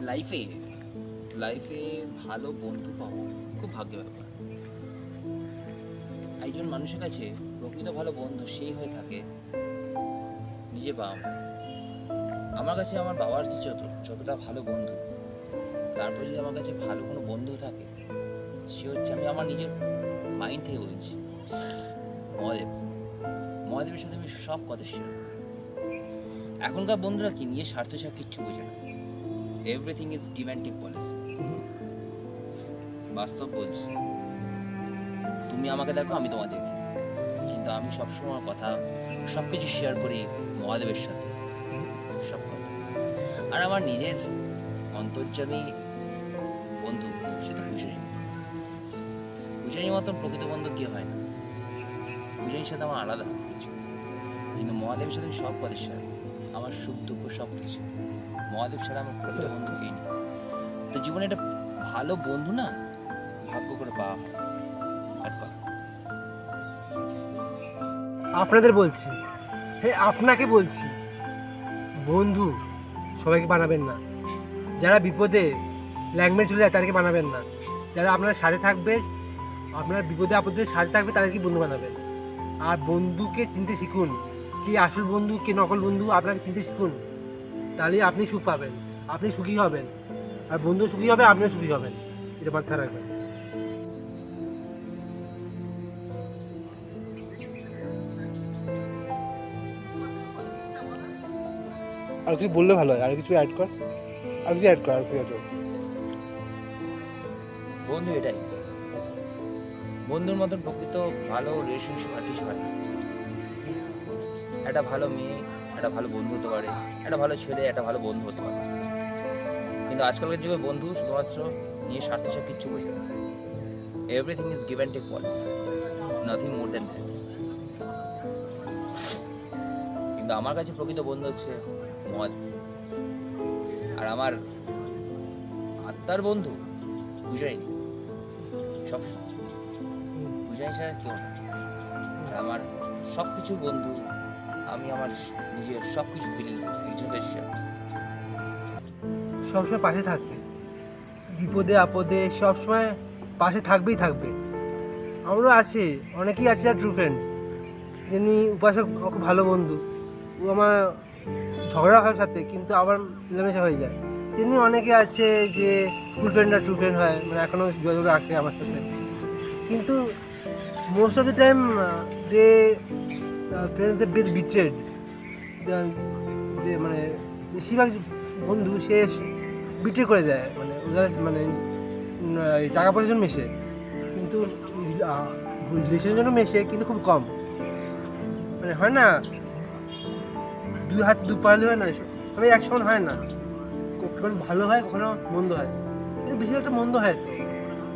লাইফে লাইফে ভালো বন্ধু পাওয়া খুব ভাগ্যের ব্যাপার। একজন মানুষের কাছে প্রকৃত ভালো বন্ধু সেই হয়ে থাকে নিজে বাবা মা। আমার কাছে আমার বাবার যে যতটা ভালো বন্ধু, তারপর যদি আমার কাছে ভালো কোনো বন্ধু থাকে, সে হচ্ছে, আমি আমার নিজের মাইন্ড থেকে বলছি, মহাদেব। মহাদেবের সাথে আমি সব কথা শেয়ার করি। এখনকার বন্ধুরা কি নিয়ে স্বার্থ ছাড়া কিচ্ছু বোঝে না। Everything is give and take policy. বাস্তব বলছি, তুমি আমাকে দেখো, আমি তোমাকে দেখি, কিন্তু আমি সবসময় কথা সব কিছু শেয়ার করি মহাদেবের সাথে, সব কথা। আর আমার নিজের অন্তর্যামী বন্ধু সেটা পূজারী। পূজারীর মতন প্রকৃত বন্ধু কি হয় না। পূজারীর সাথে আমার আলাদা কিছু, কিন্তু মহাদেবের সাথে আমি সব কথা শেয়ার করি, আমার সুখ দুঃখ সব কিছু। মহাদেব ছাড়া আমার প্রকৃত বন্ধু কেই নেই। তো জীবনে একটা ভালো বন্ধু না ভাগ্য করে পাওয়া হয়। আপনাদের বলছি, হ্যাঁ আপনাকে বলছি, বন্ধু সবাইকে বানাবেন না। যারা বিপদে ল্যাঙ্গুয়েজ চলে যায় তাদেরকে বানাবেন না। যারা আপনার সাথে থাকবে, আপনার বিপদে আপদে সাথে থাকবে, তাদেরকে বন্ধু বানাবেন। আর বন্ধুকে চিনতে শিখুন, কি আসল বন্ধু কি নকল বন্ধু, আপনাকে চিনতে শিখুন। তাহলে আপনি সুখ পাবেন, আপনি সুখী হবেন, আর বন্ধু সুখী হবে, আপনিও সুখী হবেন। এটা মাথায় রাখবেন। আর কিছু বললে ভালো হয়, আর কিছু অ্যাড কর, আর কিছু অ্যাড কর, আর কিছু বন্ধু এটাই, বন্ধুর মতন প্রকৃত ভালো রিলেশনশিপ আর কিছু হয় না। একটা ভালো মেয়ে একটা ভালো বন্ধু হতে পারে, একটা ভালো ছেলে একটা ভালো বন্ধু হতে পারে, কিন্তু আজকালকার যুগে বন্ধু শুধুমাত্র নিয়ে স্বার্থ ছাড়া কিচ্ছু বোঝে না। Everything is give and take policy, nothing more than that. কিন্তু আমার কাছে প্রকৃত বন্ধু হচ্ছে মহাদেব। আর আমার আত্মার বন্ধু পূজারী, সবসময় পূজারী ছাড়া কেউ না। আর আমার সব কিছু বন্ধু, আমি আমার নিজের সব কিছু ফিলিংস একজনকে শেয়ার করি। সবসময় পাশে থাকবে, বিপদে আপদে সবসময় পাশে থাকবেই থাকবে। আমারও আছে, অনেকেই আছে আর ট্রু ফ্রেন্ড, যিনি উপাসক খুব ভালো বন্ধু। ও আমার ঝগড়া হয় সাথে, কিন্তু আবার মিলেমিশে হয়ে যায়। তেমনি অনেকে আছে যে স্কুল ফ্রেন্ডরা ট্রু ফ্রেন্ড হয়, মানে এখনও যোগাযোগ রাখে আমার সাথে। কিন্তু most of the time they friends they betrayed, মানে বেশিরভাগ বন্ধু সে বিট্রে করে দেয়, মানে ওরা মানে টাকা পয়সার জন্য মেশে, কিন্তু রিলেশনের জন্য মেশে, কিন্তু খুব কম। মানে হয় না, দুই হাত দু পালে হয় না, তবে এক সমান হয় না। কখনো ভালো হয়, কখনো মন্দ হয়, কিন্তু বেশিরভাগটা মন্দ হয়।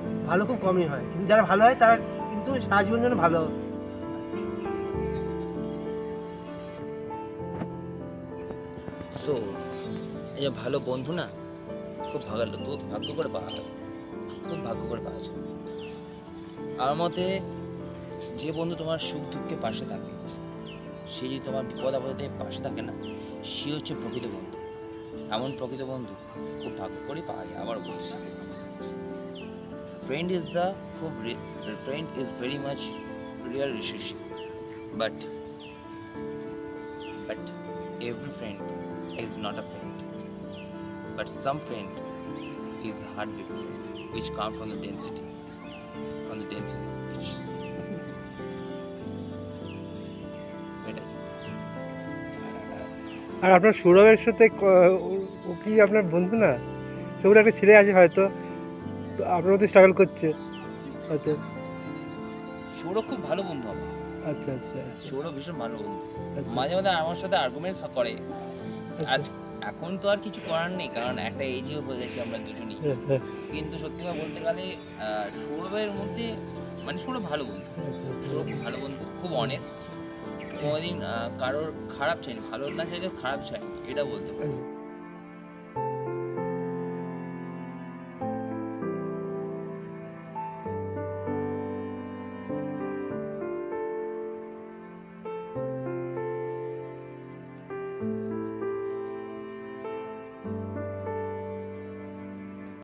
তো ভালো খুব কমই হয়, কিন্তু যারা ভালো হয় তারা কিন্তু সারা জীবনের জন্য ভালো। সো এই যে ভালো বন্ধু না খুব ভাগ্য করে পাওয়া হয়, খুব ভাগ্য করে পাওয়া যায়। আমার মতে যে বন্ধু তোমার সুখ দুঃখে পাশে থাকে, সে যদি তোমার বিপদ আপদে পাশে থাকে না, সে হচ্ছে প্রকৃত বন্ধু। এমন প্রকৃত বন্ধু খুব ভাগ্য করে পাওয়া যায়। আবার বলছি, friend is very much real relationship, but every friend is not a friend, but some friend is heartbeat friend, which come from the density speech. এটাই। আর আপনার সৌরভের সাথে ও কি আপনার বন্ধু না? সৌরভ একটা ছেলে আছে হয়তো, আপনার মধ্যে স্ট্রাগল করছে হয়তো। সৌরভ খুব ভালো বন্ধু আমার। আচ্ছা আচ্ছা, সৌরভ ভীষণ ভালো বন্ধু, আচ্ছা। মাঝে মাঝে আমার সাথে আর্গুমেন্টস করে। আচ্ছা। আজ এখন তো আর কিছু করার নেই, কারণ একটা এজেও হয়ে গেছি আমরা দুজনই। কিন্তু সত্যি কথা বলতে গেলে সৌরভের মধ্যে, মানে সৌরভ ভালো বন্ধু, সৌরভ খুব ভালো বন্ধু, খুব অনেস্ট, কোনোদিন কারোর খারাপ চাইনি, ভালো না চাইলেও খারাপ চাইনি, এটা বলতে পারি।